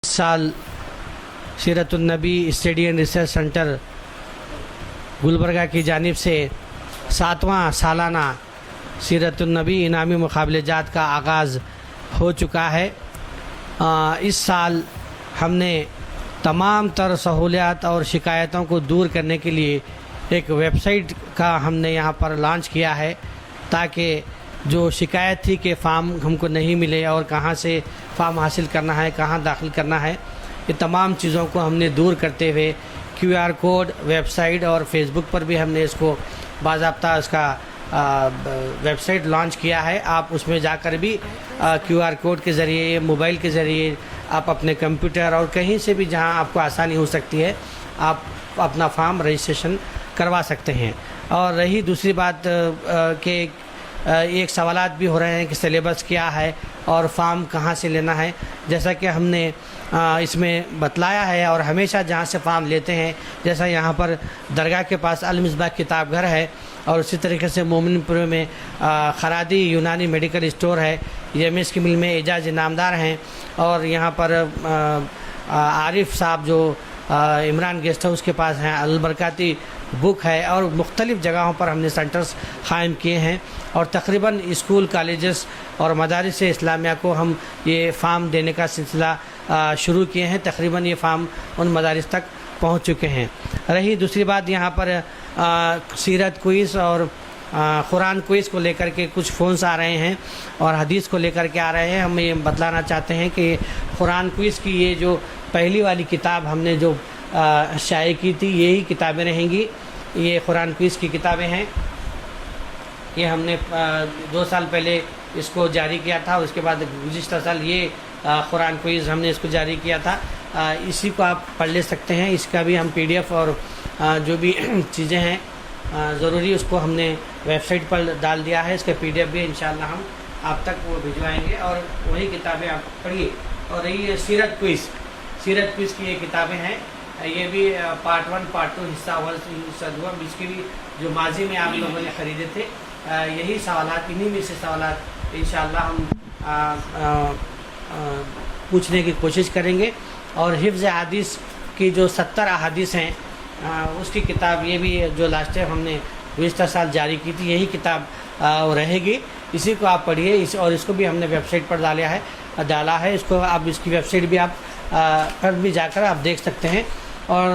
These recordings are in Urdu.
سال سیرت النبی study and research centre Gulbarga کی جانب سے 7واں سالانہ سیرت النبی انعامی مقابلہ جات کا آغاز ہو چکا ہے۔ اس سال ہم نے تمام تر سہولیات اور شکایتوں کو دور کرنے کے لیے ایک ویب سائٹ کا ہم نے یہاں پر لانچ کیا ہے، تاکہ جو شکایت تھی کہ فارم ہم کو نہیں ملے اور کہاں سے فارم حاصل کرنا ہے، کہاں داخل کرنا ہے، یہ تمام چیزوں کو ہم نے دور کرتے ہوئے QR کوڈ ویب سائٹ اور فیس بک پر بھی ہم نے اس کو باضابطہ اس کا ویب سائٹ لانچ کیا ہے۔ آپ اس میں جا کر بھی QR کوڈ کے ذریعے، موبائل کے ذریعے، آپ اپنے کمپیوٹر اور کہیں سے بھی جہاں آپ کو آسانی ہو سکتی ہے آپ اپنا فارم رجسٹریشن کروا سکتے ہیں۔ اور رہی دوسری بات کہ ایک سوالات بھی ہو رہے ہیں کہ سلیبس کیا ہے اور فارم کہاں سے لینا ہے، جیسا کہ ہم نے اس میں بتلایا ہے اور ہمیشہ جہاں سے فارم لیتے ہیں، جیسا یہاں پر درگاہ کے پاس المصباح کتاب گھر ہے، اور اسی طریقے سے مومن پور میں خرادی یونانی میڈیکل اسٹور ہے، MS کی مل میں اعجاز انعامدار ہیں، اور یہاں پر عارف صاحب جو عمران گیسٹ ہاؤس کے پاس ہیں، البرکاتی بک ہے، اور مختلف جگہوں پر ہم نے سینٹرز قائم کیے ہیں، اور تقریباً اسکول، کالجز اور مدارس اسلامیہ کو ہم یہ فارم دینے کا سلسلہ شروع کیے ہیں۔ تقریباً یہ فارم ان مدارس تک پہنچ چکے ہیں۔ رہی دوسری بات، یہاں پر سیرت کوئز اور قرآن کوئز کو لے کر کے کچھ فونز آ رہے ہیں اور حدیث کو لے کر کے آ رہے ہیں۔ ہم یہ بتلانا چاہتے ہیں کہ قرآن کوئز کی یہ جو پہلی والی کتاب ہم نے جو شائع کی تھی، یہی کتابیں رہیں گی۔ یہ قرآن کوئز کی کتابیں ہیں، یہ ہم نے 2 سال پہلے اس کو جاری کیا تھا، اس کے بعد گزشتہ سال یہ قرآن کوئز ہم نے اس کو جاری کیا تھا۔ اسی کو آپ پڑھ لے سکتے ہیں۔ اس کا بھی ہم PDF اور جو بھی چیزیں ہیں ضروری، اس کو ہم نے ویب سائٹ پر ڈال دیا ہے۔ اس کا PDF بھی انشاءاللہ ہم آپ تک وہ بھجوائیں گے، اور وہی کتابیں آپ پڑھیے۔ اور یہ سیرت کوئز کی یہ کتابیں ہیں، یہ بھی پارٹ 1 پارٹ 2 حصہ 1 حصہ 2، اس کی بھی جو ماضی میں آپ لوگوں نے خریدے تھے، یہی سوالات، انہی میں سے سوالات انشاءاللہ ہم پوچھنے کی کوشش کریں گے۔ اور حفظ احادیث کی جو 70 احادیث ہیں، اس کی کتاب یہ بھی جو لاسٹ ٹائم ہم نے گزشتہ سال جاری کی تھی، یہی کتاب رہے گی۔ اسی کو آپ پڑھیے، اور اس کو بھی ہم نے ویب سائٹ پر ڈالا ہے۔ اس کو آپ، اس کی ویب سائٹ بھی آپ پر بھی جا کر آپ دیکھ سکتے ہیں۔ اور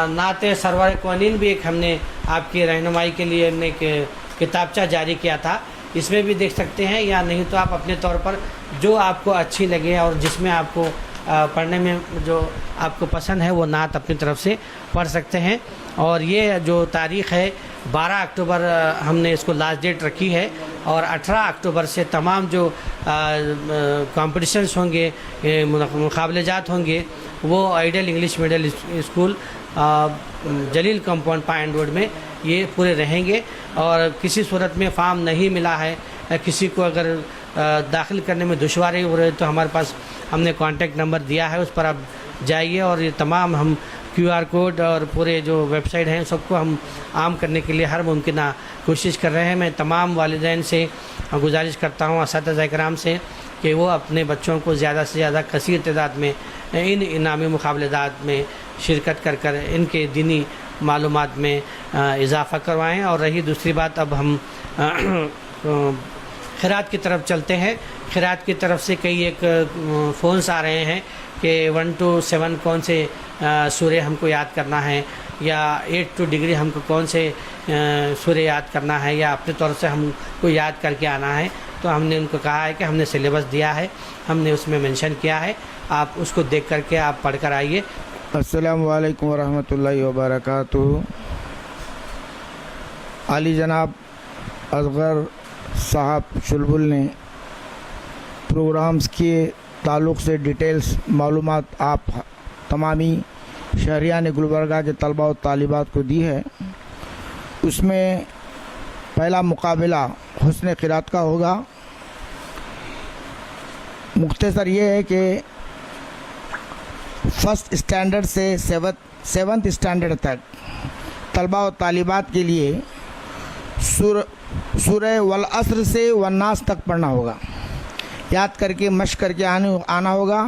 نعت سرور کونین بھی ایک ہم نے آپ کی رہنمائی کے لیے ایک کتابچہ جاری کیا تھا، اس میں بھی دیکھ سکتے ہیں، یا نہیں تو آپ اپنے طور پر جو آپ کو اچھی لگے اور جس میں آپ کو پڑھنے میں جو آپ کو پسند ہے وہ نعت اپنی طرف سے پڑھ سکتے ہیں۔ اور یہ جو تاریخ ہے 12 اکتوبر ہم نے اس کو لاسٹ ڈیٹ رکھی ہے، اور 18 اکتوبر سے تمام جو کمپٹیشنز ہوں گے، مقابلہ جات ہوں گے، وہ آئیڈیل انگلش میڈل اسکول جلیل کمپاؤنڈ پائن روڈ میں یہ پورے رہیں گے۔ اور کسی صورت میں فارم نہیں ملا ہے، کسی کو اگر داخل کرنے میں دشواری ہو رہی ہے، تو ہمارے پاس ہم نے کانٹیکٹ نمبر دیا ہے، اس پر آپ جائیے، اور یہ تمام ہم QR کوڈ اور پورے جو ویب سائٹ ہیں سب کو ہم عام کرنے کے لیے ہر ممکنہ کوشش کر رہے ہیں۔ میں تمام والدین سے گزارش کرتا ہوں، اساتذہ کرام سے، کہ وہ اپنے بچوں کو زیادہ سے زیادہ کثیر تعداد میں ان انعامی مقابلات میں شرکت کر ان کے دینی معلومات میں اضافہ کروائیں۔ اور رہی دوسری بات، اب ہم خیرات کی طرف چلتے ہیں۔ خیرات کی طرف سے کئی ایک فونز آ رہے ہیں کہ 1 to 7 کون سے سورے ہم کو یاد کرنا ہے، یا 8 to ڈگری ہم کو کون سے سورے یاد کرنا ہے، یا اپنے طور سے ہم کو یاد کر کے آنا ہے۔ تو ہم نے ان کو کہا ہے کہ ہم نے سلیبس دیا ہے، ہم نے اس میں منشن کیا ہے، آپ اس کو دیکھ کر کے آپ پڑھ کر آئیے۔ السلام علیکم ورحمۃ اللہ وبرکاتہ۔ علی جناب اصغر صاحب چلبل نے پروگرامز کے تعلق سے ڈیٹیلز معلومات آپ تمامی شہریان گلبرگہ کے طلباء و طالبات کو دی ہے۔ اس میں پہلا مقابلہ حسن قرات کا ہوگا۔ مختصر یہ ہے کہ 1st اسٹینڈرڈ سے 7th اسٹینڈرڈ تک طلباء و طالبات کے لیے سورہ والعصر سے والناس تک پڑھنا ہوگا، یاد کر کے مشق کر کے آنا ہوگا۔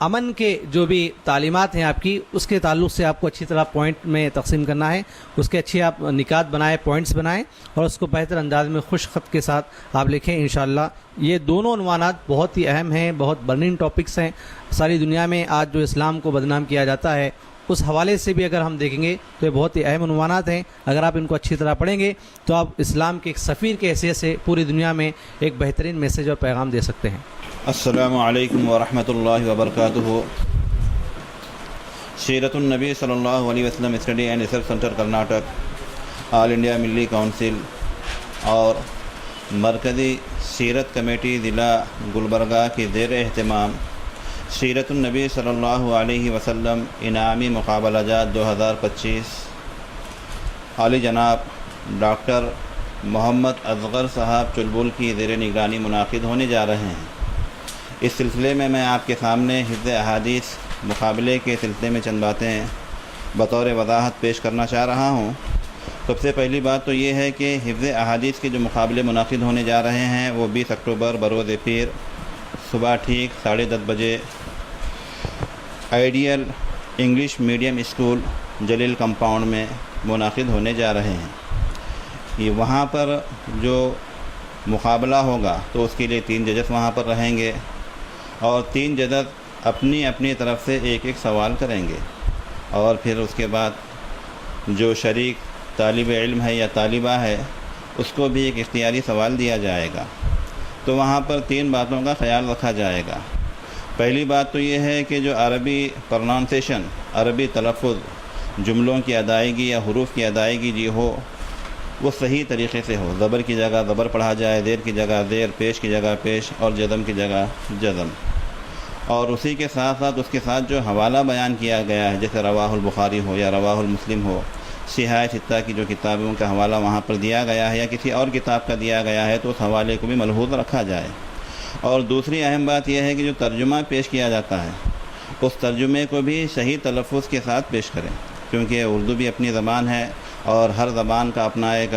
امن کے جو بھی تعلیمات ہیں آپ کی، اس کے تعلق سے آپ کو اچھی طرح پوائنٹ میں تقسیم کرنا ہے، اس کے اچھی آپ نکات بنائیں، پوائنٹس بنائیں اور اس کو بہتر انداز میں خوش خط کے ساتھ آپ لکھیں انشاءاللہ۔ یہ دونوں عنوانات بہت ہی اہم ہیں، بہت برننگ ٹاپکس ہیں۔ ساری دنیا میں آج جو اسلام کو بدنام کیا جاتا ہے، اس حوالے سے بھی اگر ہم دیکھیں گے تو یہ بہت ہی اہم عنوانات ہیں۔ اگر آپ ان کو اچھی طرح پڑھیں گے تو آپ اسلام کے ایک سفیر کے حیثیت سے پوری دنیا میں ایک بہترین میسیج اور پیغام دے سکتے ہیں۔ السلام علیکم ورحمۃ اللہ وبرکاتہ۔ سیرت النبی صلی اللہ علیہ وسلم study and research centre Karnataka, all India ملی کونسل اور مرکزی سیرت کمیٹی ضلع گلبرگہ کے زیر اہتمام سیرت النبی صلی اللہ علیہ وسلم انعامی مقابلہ جات 2025 عالی جناب ڈاکٹر محمد اصغر صاحب چلبل کی زیر نگرانی منعقد ہونے جا رہے ہیں۔ اس سلسلے میں آپ کے سامنے حفظ احادیث مقابلے کے سلسلے میں چند باتیں بطور وضاحت پیش کرنا چاہ رہا ہوں۔ سب سے پہلی بات تو یہ ہے کہ حفظ احادیث کے جو مقابلے منعقد ہونے جا رہے ہیں وہ 20 اکتوبر بروز پیر صبح ٹھیک 10:30 بجے آئیڈیل انگلش میڈیم اسکول جلیل کمپاؤنڈ میں منعقد ہونے جا رہے ہیں۔ یہ وہاں پر جو مقابلہ ہوگا تو اس کے لیے 3 ججز وہاں پر رہیں گے اور 3 ججز اپنی اپنی طرف سے ایک سوال کریں گے، اور پھر اس کے بعد جو شریک طالب علم ہے یا طالبہ ہے اس کو بھی ایک اختیاری سوال دیا جائے گا۔ تو وہاں پر 3 باتوں کا خیال رکھا جائے گا۔ پہلی بات تو یہ ہے کہ جو عربی پروننسیشن، عربی تلفظ، جملوں کی ادائیگی یا حروف کی ادائیگی جی ہو وہ صحیح طریقے سے ہو۔ زبر کی جگہ زبر پڑھا جائے، زیر کی جگہ زیر، پیش کی جگہ پیش اور جزم کی جگہ جزم۔ اور اسی کے ساتھ ساتھ اس کے ساتھ جو حوالہ بیان کیا گیا ہے، جیسے رواہ البخاری ہو یا رواہ المسلم ہو، صحاح ستہ کی جو کتابوں کا حوالہ وہاں پر دیا گیا ہے یا کسی اور کتاب کا دیا گیا ہے تو اس حوالے کو بھی ملحوظ رکھا جائے۔ اور دوسری اہم بات یہ ہے کہ جو ترجمہ پیش کیا جاتا ہے اس ترجمے کو بھی صحیح تلفظ کے ساتھ پیش کریں، کیونکہ اردو بھی اپنی زبان ہے اور ہر زبان کا اپنا ایک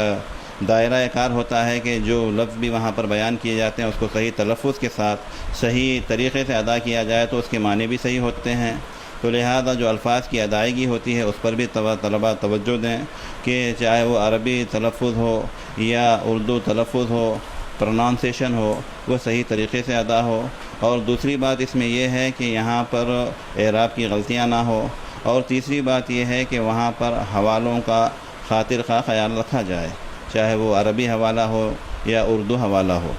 دائرہ کار ہوتا ہے کہ جو لفظ بھی وہاں پر بیان کیے جاتے ہیں اس کو صحیح تلفظ کے ساتھ صحیح طریقے سے ادا کیا جائے تو اس کے معنی بھی صحیح ہوتے ہیں۔ تو لہذا جو الفاظ کی ادائیگی ہوتی ہے اس پر بھی طلباء توجہ دیں کہ چاہے وہ عربی تلفظ ہو یا اردو تلفظ ہو، پروننسیشن ہو، وہ صحیح طریقے سے ادا ہو۔ اور دوسری بات اس میں یہ ہے کہ یہاں پر اعراب کی غلطیاں نہ ہو۔ اور تیسری بات یہ ہے کہ وہاں پر حوالوں کا خاطر خواہ خیال رکھا جائے، چاہے وہ عربی حوالہ ہو یا اردو حوالہ ہو۔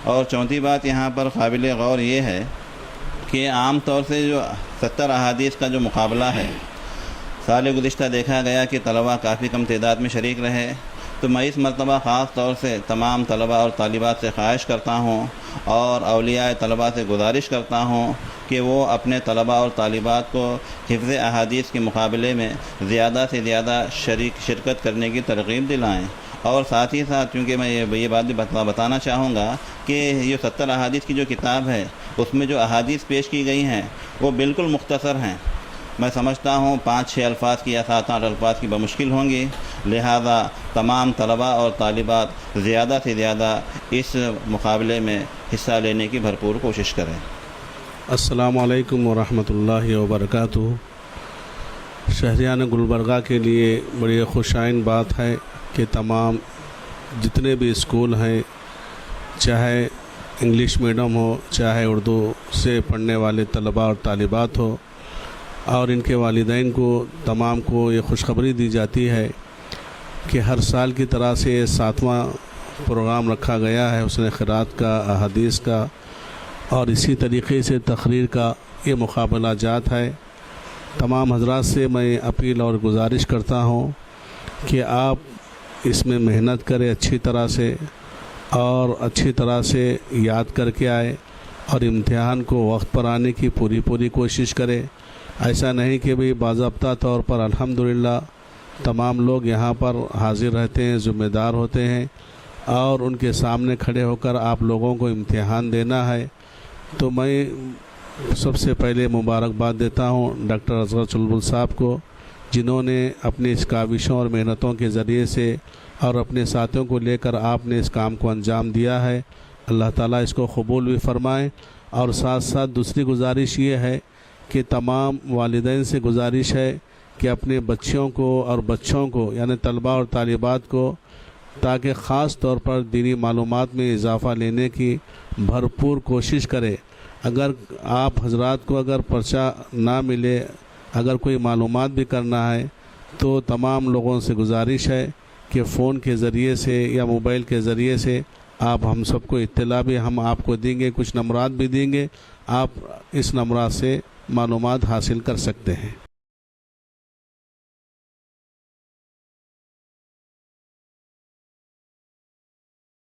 اور چوتھی بات یہاں پر قابل غور یہ ہے کہ عام طور سے جو 70 احادیث کا جو مقابلہ ہے، سال گزشتہ دیکھا گیا کہ طلباء کافی کم تعداد میں شریک رہے، تو میں اس مرتبہ خاص طور سے تمام طلباء اور طالبات سے خواہش کرتا ہوں اور اولیاء طلباء سے گزارش کرتا ہوں کہ وہ اپنے طلباء اور طالبات کو حفظ احادیث کے مقابلے میں زیادہ سے زیادہ شرکت کرنے کی ترغیب دلائیں۔ اور ساتھ ہی ساتھ کیونکہ میں یہ بات بھی بتانا چاہوں گا کہ یہ 70 احادیث کی جو کتاب ہے اس میں جو احادیث پیش کی گئی ہیں وہ بالکل مختصر ہیں۔ میں سمجھتا ہوں 5-6 الفاظ کی یا 7-8 الفاظ کی بمشکل ہوں گی، لہذا تمام طلباء اور طالبات زیادہ سے زیادہ اس مقابلے میں حصہ لینے کی بھرپور کوشش کریں۔ السلام علیکم ورحمۃ اللہ وبرکاتہ۔ شہریان گلبرگہ کے لیے بڑی خوشائن بات ہے کہ تمام جتنے بھی اسکول ہیں، چاہے انگلش میڈیم ہو چاہے اردو سے پڑھنے والے طلباء اور طالبات ہو، اور ان کے والدین کو تمام کو یہ خوشخبری دی جاتی ہے کہ ہر سال کی طرح سے 7واں پروگرام رکھا گیا ہے حسن قرات کا، احادیث کا، اور اسی طریقے سے تقریر کا یہ مقابلہ جات ہے۔ تمام حضرات سے میں اپیل اور گزارش کرتا ہوں کہ آپ اس میں محنت کریں اچھی طرح سے اور اچھی طرح سے یاد کر کے آئے اور امتحان کو وقت پر آنے کی پوری کوشش کرے۔ ایسا نہیں کہ بھئی باضابطہ طور پر الحمدللہ تمام لوگ یہاں پر حاضر رہتے ہیں، ذمہ دار ہوتے ہیں اور ان کے سامنے کھڑے ہو کر آپ لوگوں کو امتحان دینا ہے۔ تو میں سب سے پہلے مبارکباد دیتا ہوں ڈاکٹر اصغر چلبل صاحب کو، جنہوں نے اپنی اس کاوشوں اور محنتوں کے ذریعے سے اور اپنے ساتھیوں کو لے کر آپ نے اس کام کو انجام دیا ہے۔ اللہ تعالیٰ اس کو قبول بھی فرمائے اور ساتھ ساتھ دوسری گزارش یہ ہے کہ تمام والدین سے گزارش ہے کہ اپنے بچوں کو اور بچوں کو یعنی طلباء اور طالبات کو تاکہ خاص طور پر دینی معلومات میں اضافہ لینے کی بھرپور کوشش کرے. اگر آپ حضرات کو اگر پرچہ نہ ملے، اگر کوئی معلومات بھی کرنا ہے تو تمام لوگوں سے گزارش ہے کہ فون کے ذریعے سے یا موبائل کے ذریعے سے آپ ہم سب کو اطلاع بھی ہم آپ کو دیں گے، کچھ نمبرات بھی دیں گے، آپ اس نمبرات سے معلومات حاصل کر سکتے ہیں.